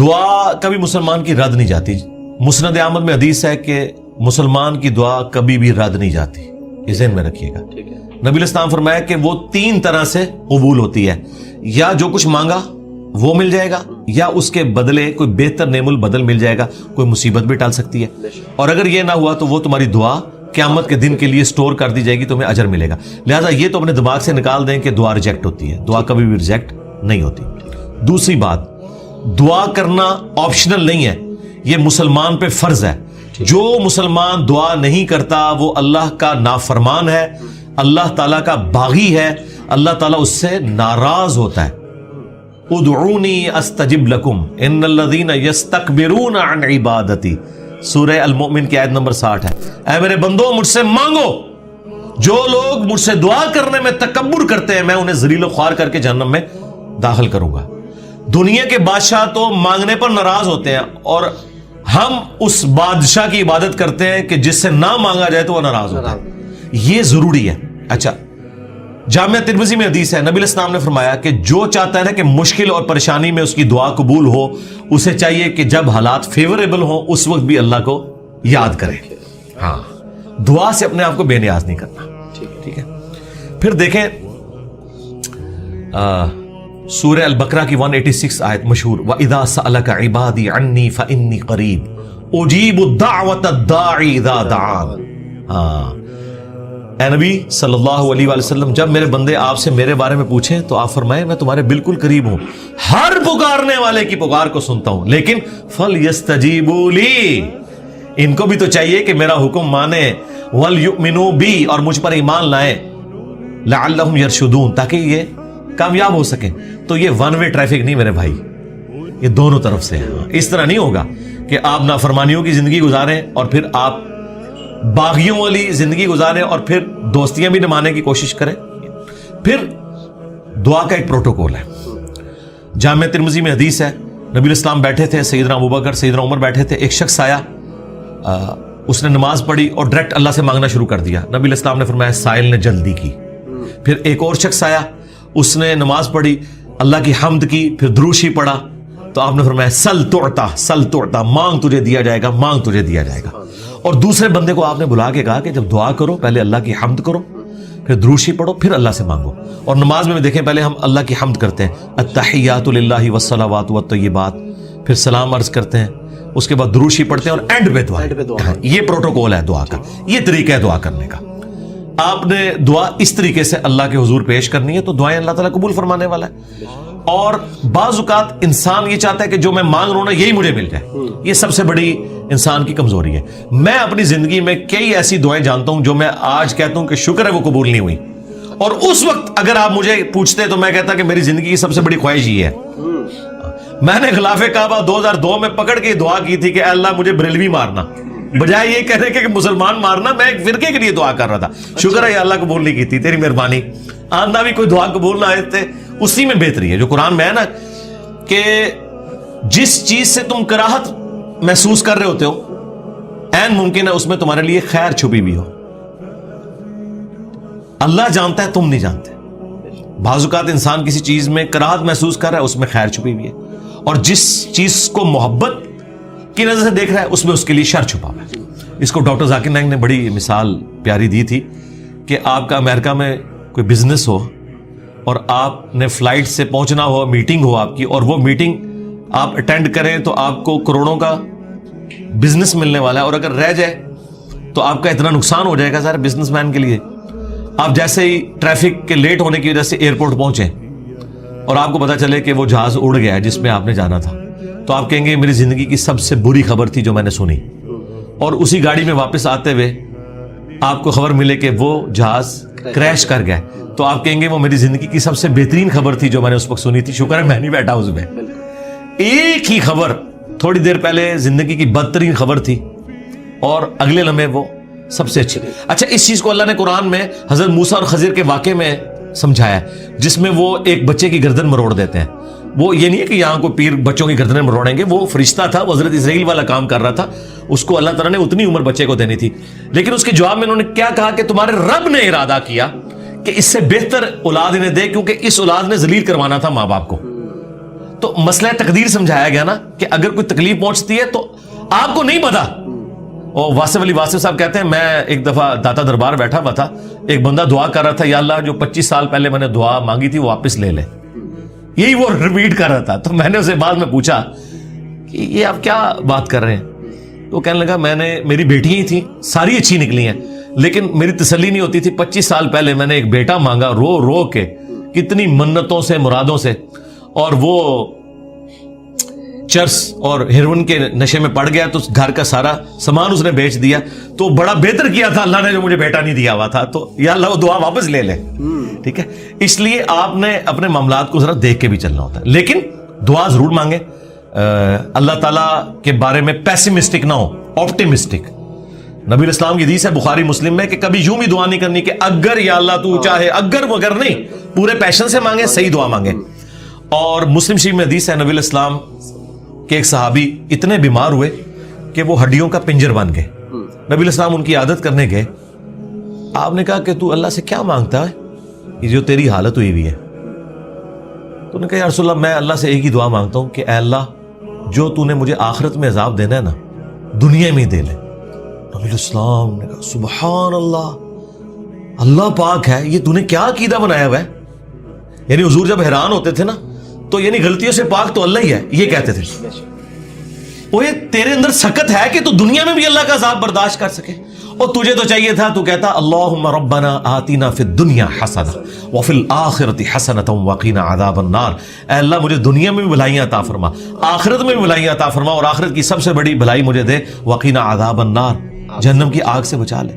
دعا کبھی مسلمان کی رد نہیں جاتی. مسند احمد میں حدیث ہے کہ مسلمان کی دعا کبھی بھی رد نہیں جاتی, یہ ذہن میں رکھیے گا. نبی علیہ السلام فرمایا کہ وہ 3 طرح سے قبول ہوتی ہے, یا جو کچھ مانگا وہ مل جائے گا, یا اس کے بدلے کوئی بہتر نعم البدل مل جائے گا, کوئی مصیبت بھی ٹال سکتی ہے, اور اگر یہ نہ ہوا تو وہ تمہاری دعا قیامت کے دن کے لیے سٹور کر دی جائے گی, تمہیں اجر ملے گا. لہٰذا یہ تو اپنے دماغ سے نکال دیں کہ دعا ریجیکٹ ہوتی ہے, دعا کبھی بھی ریجیکٹ نہیں ہوتی. دوسری بات, دعا کرنا آپشنل نہیں ہے, یہ مسلمان پہ فرض ہے. جو مسلمان دعا نہیں کرتا وہ اللہ کا نافرمان ہے, اللہ تعالیٰ کا باغی ہے, اللہ تعالیٰ اس سے ناراض ہوتا ہے. ادعونی استجب لکم ان الذین یستکبرون عن عبادتی, سورہ المؤمن کی آیت نمبر 60 ہے. اے میرے بندو مجھ سے مانگو, جو لوگ مجھ سے دعا کرنے میں تکبر کرتے ہیں میں انہیں ذلیل و خوار کر کے جہنم میں داخل کروں گا. دنیا کے بادشاہ تو مانگنے پر ناراض ہوتے ہیں, اور ہم اس بادشاہ کی عبادت کرتے ہیں کہ جس سے نہ مانگا جائے تو وہ ناراض ہوتا ہے. یہ ضروری ہے. اچھا, جامعہ ترمذی میں حدیث ہے, نبی علیہ السلام نے فرمایا کہ جو چاہتا ہے نا کہ مشکل اور پریشانی میں اس کی دعا قبول ہو, اسے چاہیے کہ جب حالات فیوریبل ہوں اس وقت بھی اللہ کو یاد کرے. ہاں, دعا سے اپنے آپ کو بے نیاز نہیں کرنا. ٹھیک ہے. پھر دیکھیں سورہ البقرہ کی 186 آیت مشہور, وَإِذَا سَأَلَكَ عِبَادِي عَنِّي فَإِنِّي قَرِيبٌ أُجِيبُ الدَّعْوَةَ الدَّاعِ إِذَا دَعَانِ. ہاں, اے نبی صلی اللہ علیہ وآلہ وسلم, جب میرے بندے آپ سے میرے بارے میں پوچھیں تو آپ فرمائیں میں تمہارے بالکل قریب ہوں, ہر پکارنے والے کی پکار کو سنتا ہوں, لیکن فَلْيَسْتَجِيبُوا لِي, ان کو بھی تو چاہیے کہ میرا حکم مانے, وَلْيُؤْمِنُوا بِي, اور مجھ پر ایمان لائیں, لَعَلَّهُمْ يَرْشُدُونَ, تاکہ یہ کامیاب ہو سکیں. تو یہ ون وے ٹریفک نہیں میرے بھائی, یہ دونوں طرف سے ہے. اس طرح نہیں ہوگا کہ آپ نافرمانیوں کی زندگی گزاریں اور پھر آپ باغیوں والی زندگی گزاریں اور پھر دوستیاں بھی نمانے کی کوشش کریں. پھر دعا کا ایک پروٹوکول ہے. جامعہ ترمذی میں حدیث ہے, نبی علیہ السلام بیٹھے تھے, سیدنا ابوبکر سیدنا عمر بیٹھے تھے, ایک شخص آیا, اس نے نماز پڑھی اور ڈائریکٹ اللہ سے مانگنا شروع کر دیا. نبی علیہ السلام نے فرمایا سائل نے جلدی کی. پھر ایک اور شخص آیا, اس نے نماز پڑھی, اللہ کی حمد کی, پھر دروشی پڑھا, تو آپ نے فرمایا سل تعطا, سل تعطا, مانگ تجھے دیا جائے گا, مانگ تجھے دیا جائے گا. اور دوسرے بندے کو آپ نے بلا کے کہا کہ جب دعا کرو پہلے اللہ کی حمد کرو, پھر دروشی پڑھو, پھر اللہ سے مانگو. اور نماز میں دیکھیں پہلے ہم اللہ کی حمد کرتے ہیں, التحیات للہ والصلوات والطیبات, پھر سلام عرض کرتے ہیں, اس کے بعد دروشی پڑھتے ہیں, اور اینڈ پہ دعا. یہ پروٹوکول ہے دعا کا, یہ طریقہ ہے دعا کرنے کا. آپ نے دعا اس طریقے سے اللہ کے حضور پیش کرنی ہے تو دعائیں اللہ تعالیٰ قبول فرمانے والا ہے. اور بعض اوقات انسان یہ چاہتا ہے کہ جو میں مانگ رہا ہوں نا یہی مجھے مل جائے. یہ سب سے بڑی انسان کی کمزوری ہے. میں اپنی زندگی میں کئی ایسی دعائیں جانتا ہوں جو میں آج کہتا ہوں کہ شکر ہے وہ قبول نہیں ہوئی, اور اس وقت اگر آپ مجھے پوچھتے تو میں کہتا کہ میری زندگی کی سب سے بڑی خواہش یہ ہے. میں نے خلاف کعبہ 2002 میں پکڑ کے دعا کی تھی کہ اے اللہ مجھے بریلوی مارنا, بجائے یہ کہنے کہ مسلمان مارنا. میں ایک فرقے کے لیے دعا کر رہا تھا. شکر ہے اللہ قبول نہیں کی تھی, تیری مہربانی. آندہ بھی کوئی دعا قبول نہ آئے تھے, اسی میں بہتری ہے جو قرآن میں ہے نا کہ جس چیز سے تم کراہت محسوس کر رہے ہوتے ہو عین ممکن ہے اس میں تمہارے لیے خیر چھپی بھی ہو. اللہ جانتا ہے, تم نہیں جانتے. بعض اوقات انسان کسی چیز میں کراہت محسوس کر رہا ہے, اس میں خیر چھپی ہوئی ہے, اور جس چیز کو محبت کی نظر سے دیکھ رہا ہے اس میں اس کے لیے شر چھپا ہوا ہے. اس کو ڈاکٹر ذاکر نائک نے بڑی مثال پیاری دی تھی کہ آپ کا امریکہ میں کوئی بزنس ہو اور آپ نے فلائٹ سے پہنچنا ہو, میٹنگ ہو آپ کی, اور وہ میٹنگ آپ اٹینڈ کریں تو آپ کو کروڑوں کا بزنس ملنے والا ہے, اور اگر رہ جائے تو آپ کا اتنا نقصان ہو جائے گا سارے بزنس مین کے لیے. آپ جیسے ہی ٹریفک کے لیٹ ہونے کی وجہ سے ایئرپورٹ پہنچیں اور آپ کو پتا چلے کہ وہ جہاز اڑ گیا ہے جس میں آپ نے جانا تھا, تو آپ کہیں گے میری زندگی کی سب سے بری خبر تھی جو میں نے سنی. اور اسی گاڑی میں واپس آتے ہوئے آپ کو خبر ملے کہ وہ جہاز کریش کر گیا, تو آپ کہیں گے وہ میری زندگی کی سب سے بہترین خبر تھی جو میں نے اس وقت سنی تھی. شکر ہے میں نہیں بیٹھا اس میں. ایک ہی خبر تھوڑی دیر پہلے زندگی کی بدترین خبر تھی اور اگلے لمحے وہ سب سے اچھی. اچھا, اس چیز کو اللہ نے قرآن میں حضرت موسیٰ اور خضر کے واقعے میں سمجھایا ہے جس میں وہ ایک بچے کی گردن مروڑ دیتے ہیں. وہ یہ نہیں ہے کہ یہاں کو پیر بچوں کی گردنیں مروڑیں گے, وہ فرشتہ تھا, وہ حضرت اسرائیل والا کام کر رہا تھا, اس کو اللہ تعالیٰ نے اتنی عمر بچے کو دینی تھی. لیکن اس کے جواب میں انہوں نے کیا کہا کہ تمہارے رب نے ارادہ کیا کہ اس سے بہتر اولاد انہیں دے, کیونکہ اس اولاد نے ذلیل کروانا تھا ماں باپ کو. تو مسئلہ تقدیر سمجھایا گیا نا کہ اگر کوئی تکلیف پہنچتی ہے تو آپ کو نہیں پتا. اور واصف علی واصف صاحب کہتے ہیں میں ایک دفعہ داتا دربار بیٹھا ہوا تھا, ایک بندہ دعا کر رہا تھا یا اللہ جو 25 سال پہلے میں نے دعا مانگی تھی وہ واپس لے لے, یہی وہ ریپیٹ کر رہا تھا. تو میں نے اسے بعد میں پوچھا کہ یہ آپ کیا بات کر رہے ہیں؟ تو کہنے لگا میری بیٹیاں ہی تھیں, ساری اچھی نکلی ہیں, لیکن میری تسلی نہیں ہوتی تھی. 25 سال پہلے میں نے ایک بیٹا مانگا رو رو کے, کتنی منتوں سے مرادوں سے, اور وہ چرس اور ہیروئن کے نشے میں پڑ گیا تو گھر کا سارا سامان اس نے بیچ دیا. تو بڑا بہتر کیا تھا اللہ نے جو مجھے بیٹا نہیں دیا ہوا تھا, تو یا اللہ وہ دعا واپس لے لے. ٹھیک ہے, اس لیے آپ نے اپنے معاملات کو ذرا دیکھ کے بھی چلنا ہوتا ہے, لیکن دعا ضرور مانگیں. اللہ تعالیٰ کے بارے میں پیسمسٹک نہ ہو, آپٹیمسٹک. نبی الاسلام کی حدیث ہے بخاری مسلم میں کہ کبھی یوں بھی دعا نہیں کرنی کہ اگر یا اللہ تو چاہے, اگر مگر نہیں, پورے پیشن سے مانگے, صحیح دعا مانگے. اور مسلم شریف میں حدیث ہے نبی الاسلام کہ ایک صحابی اتنے بیمار ہوئے کہ وہ ہڈیوں کا پنجر بن گئے. نبی الاسلام ان کی عادت کرنے گئے. آپ نے کہا کہ تو اللہ سے کیا مانگتا ہے یہ جو تیری حالت ہوئی ہوئی ہے؟ تو نے کہا یا رسول اللہ میں اللہ سے ایک ہی دعا مانگتا ہوں کہ اے اللہ جو تو نے مجھے آخرت میں عذاب دینا ہے نا دنیا میں ہی دے لے. نبی الاسلام نے کہا سبحان اللہ, اللہ پاک ہے, یہ تو نے کیا عقیدہ بنایا ہوا ہے. یعنی حضور جب حیران ہوتے تھے نا تو یعنی غلطیوں سے پاک تو اللہ ہی ہے, یہ کہتے تھے. اوے تیرے اندر سکت ہے کہ تو دنیا میں بھی اللہ کا عذاب برداشت کر سکے, اور تجھے تو چاہیے تھا تو کہتا اللہم ربنا آتنا فی الدنیا حسنہ وفی الآخرۃ حسنۃ وقنا عذاب النار. اے اللہ مجھے دنیا میں بھی بھلائیاں عطا فرما, آخرت میں بھی بھلائیاں عطا فرما, اور آخرت کی سب سے بڑی بھلائی مجھے دے وقنا عذاب النار, جہنم کی آگ سے بچا لے.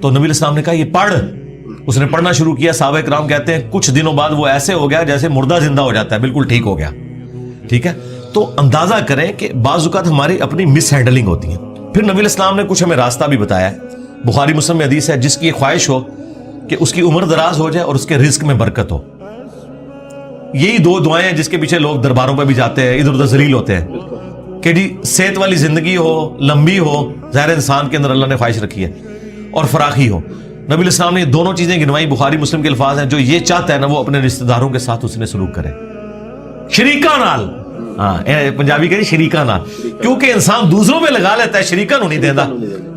تو نبی الاسلام نے کہا یہ پڑھ. اس نے پڑھنا شروع کیا. صحابہ کرام کہتے ہیں کچھ دنوں بعد وہ ایسے ہو گیا جیسے مردہ زندہ ہو جاتا ہے, بالکل ٹھیک ہو گیا. ٹھیک ہے, تو اندازہ کریں کہ بعض اوقات ہماری اپنی مس ہینڈلنگ ہوتی ہے. پھر نبی الاسلام نے کچھ ہمیں راستہ بھی بتایا ہے. بخاری مسلم میں حدیث ہے جس کی خواہش ہو کہ اس کی عمر دراز ہو جائے اور اس کے رزق میں برکت ہو. یہی دو دعائیں ہیں جس کے پیچھے لوگ درباروں پہ بھی جاتے ہیں, ادھر ادھر ذلیل ہوتے ہیں کہ جی صحت والی زندگی ہو, لمبی ہو, ظاہر انسان کے اندر اللہ نے خواہش رکھی ہے, اور فراخی ہو. نبی الاسلام نے یہ دونوں چیزیں گنوائی. بخاری مسلم کے الفاظ ہیں جو یہ چاہتا ہے نا وہ اپنے رشتہ داروں کے ساتھ اس نے سلوک کرے, شریکہ نال. ہاں پنجابی کہتے ہیں شریکہ نال, کیونکہ انسان دوسروں پہ لگا لیتا ہے, شریکہ نو نہیں دیتا.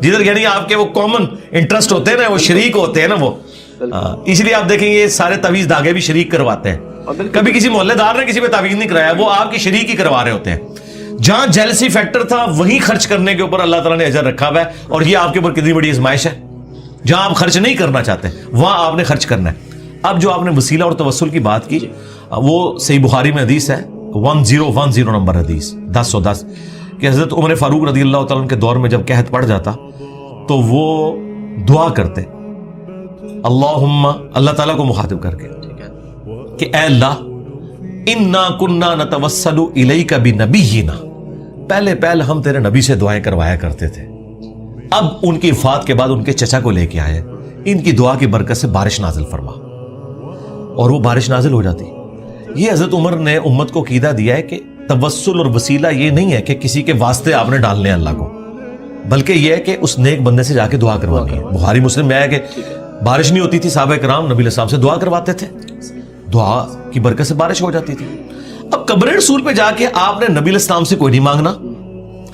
جدھر یعنی آپ کے وہ کامن انٹرسٹ ہوتے ہیں نا, وہ شریک ہوتے ہیں نا وہ, اس لیے آپ دیکھیں یہ سارے تعویذ دھاگے بھی شریک کرواتے ہیں. کبھی کسی محلے دار نے کسی پہ تعویذ نہیں کرایا, وہ آپ کی شریک ہی کروا رہے ہوتے ہیں. جہاں جیلسی فیکٹر تھا وہیں خرچ کرنے کے اوپر اللہ تعالیٰ نے اجر رکھا ہوا ہے, اور یہ آپ کے اوپر کتنی بڑی آزمائش ہے. جہاں آپ خرچ نہیں کرنا چاہتے وہاں آپ نے خرچ کرنا ہے. اب جو آپ نے وسیلہ اور توسل کی بات کی وہ صحیح بخاری میں حدیث ہے 1010 نمبر حدیث 1010 کہ حضرت عمر فاروق رضی اللہ تعالیٰ عنہ کے دور میں جب قحط پڑ جاتا تو وہ دعا کرتے اللہم, اللہ تعالیٰ کو مخاطب کر کے کہ اے اللہ انا کننا نتوسل الیک بنبینا, پہلے ہم تیرے نبی سے دعائیں کروایا کرتے تھے, اب ان کی وفات کے بعد ان کے چچا کو لے کے آئے, ان کی دعا کی برکت سے بارش نازل فرما, اور وہ بارش نازل ہو جاتی. یہ حضرت عمر نے امت کو عقیدہ دیا ہے کہ توسل اور وسیلہ یہ نہیں ہے کہ کسی کے واسطے آپ نے ڈالنے اللہ کو, بلکہ یہ ہے کہ اس نیک بندے سے جا کے دعا کروانی ہے. بخاری مسلم میں ہے کہ بارش نہیں ہوتی تھی, صحابہ کرام نبی علیہ السلام سے دعا کرواتے تھے, دعا کی برکت سے بارش ہو جاتی تھی. اب قبر رسول پہ جا کے آپ نے نبی علیہ السلام سے کوئی نہیں مانگنا.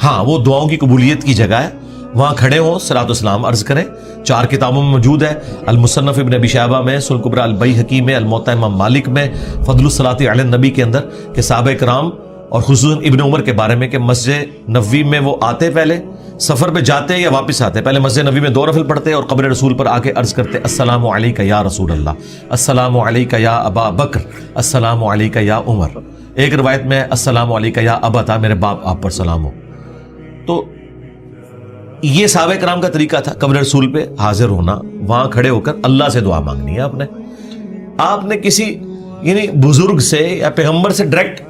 ہاں وہ دعاؤں کی قبولیت کی جگہ ہے, وہاں کھڑے ہوں صلاۃ والسلام عرض کریں. 4 کتابوں میں موجود ہے, المصنف ابن ابی شیبہ میں, سنن کبریٰ البیہقی میں, الموطأ امام مالک میں, فضل الصلاۃ علی النبی کے اندر کہ صحابہ کرام اور خصوصاً ابن عمر کے بارے میں کہ مسجد نبوی میں وہ آتے, پہلے سفر پہ جاتے یا واپس آتے, پہلے مسجد نبوی میں 2 نفل پڑھتے اور قبر رسول پر آ کے عرض کرتے السلام علیک یا رسول اللہ, السلام علیک یا ابا بکر, السلام علیک یا عمر. ایک روایت میں السلام علیک یا ابتا, میرے باپ آپ پر سلام ہو. تو یہ صحابہ کرام کا طریقہ تھا قبر رسول پہ حاضر ہونا, وہاں کھڑے ہو کر اللہ سے دعا مانگنی ہے. آپ نے کسی یعنی بزرگ سے یا پیغمبر سے ڈائریکٹ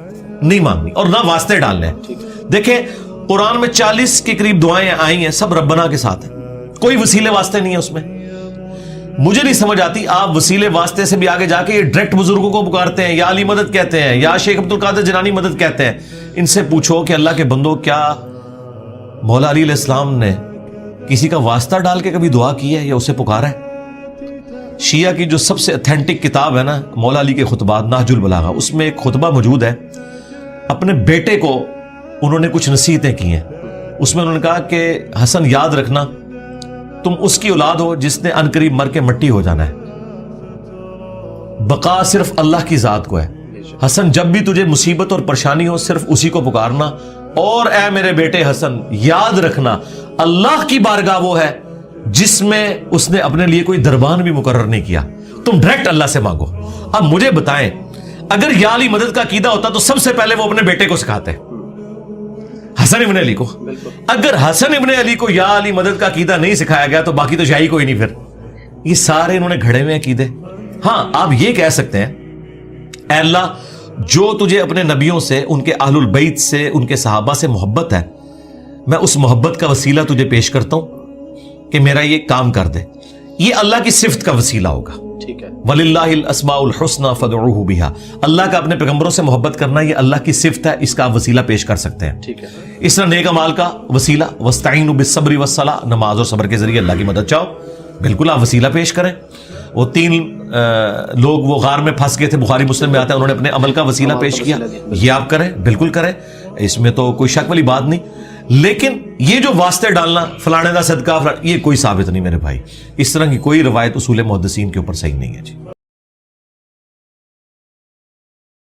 نہیں مانگنی, اور نہ واسطے ڈالنے ہیں. دیکھیں قرآن میں 40 کے قریب دعائیں آئی ہیں, سب ربنا کے ساتھ ہیں, کوئی وسیلے واسطے نہیں ہے اس میں. مجھے نہیں سمجھ آتی آپ وسیلے واسطے سے بھی آگے جا کے یہ ڈائریکٹ بزرگوں کو پکارتے ہیں, یا علی مدد کہتے ہیں, یا شیخ عبد القادر جیلانی مدد کہتے ہیں. ان سے پوچھو کہ اللہ کے بندو کیا مولا علی علیہ السلام نے کسی کا واسطہ ڈال کے کبھی دعا کی ہے یا اسے پکارا ہے؟ شیعہ کی جو سب سے اتھینٹک کتاب ہے نا مولا علی کے خطبات نہج البلاغہ, اس میں ایک خطبہ موجود ہے اپنے بیٹے کو انہوں نے کچھ نصیحتیں کی ہیں. اس میں انہوں نے کہا کہ حسن یاد رکھنا تم اس کی اولاد ہو جس نے عنقریب مر کے مٹی ہو جانا ہے. بقا صرف اللہ کی ذات کو ہے. حسن جب بھی تجھے مصیبت اور پریشانی ہو صرف اسی کو پکارنا. اور اے میرے بیٹے حسن یاد رکھنا اللہ کی بارگاہ وہ ہے جس میں اس نے اپنے لیے کوئی دربان بھی مقرر نہیں کیا. تم ڈائریکٹ اللہ سے مانگو. اب مجھے بتائیں اگر یا علی مدد کا عقیدہ ہوتا تو سب سے پہلے وہ اپنے بیٹے کو سکھاتے حسن ابن علی کو. اگر حسن ابن علی کو یا علی مدد کا عقیدہ نہیں سکھایا گیا تو باقی تو شاہی کوئی نہیں. پھر یہ سارے انہوں نے گھڑے ہوئے عقیدے. ہاں آپ یہ کہہ سکتے ہیں اے اللہ جو تجھے اپنے نبیوں سے ان کے اہل البیت سے ان کے صحابہ سے محبت ہے میں اس محبت کا وسیلہ تجھے پیش کرتا ہوں کہ میرا یہ کام کر دے. یہ اللہ کی صفت کا وسیلہ ہوگا. ٹھیک ہے. وَلِلَّهِ الْأَسْمَاءُ الْحُسْنَى فَادْعُوهُ بِهَا. اللہ کا اپنے پیغمبروں سے محبت کرنا یہ اللہ کی صفت ہے. اس کا وسیلہ پیش کر سکتے ہیں. ٹھیک ہے. اس طرح نیک اعمال کا وسیلہ وَاسْتَعِينُوا بِالصَّبْرِ وَالصَّلَاةِ نماز اور صبر کے ذریعے اللہ کی مدد چاہو. بالکل آپ وسیلہ پیش کریں. وہ 3 لوگ وہ غار میں پھنس گئے تھے بخاری مسلم میں آتا ہے انہوں نے اپنے عمل کا وسیلہ پیش کیا. یہ آپ کریں بالکل کریں. اس میں تو کوئی شک والی بات نہیں. لیکن یہ جو واسطے ڈالنا فلانے دا صدقہ یہ کوئی ثابت نہیں میرے بھائی. اس طرح کی کوئی روایت اصول محدثین کے اوپر صحیح نہیں ہے جی.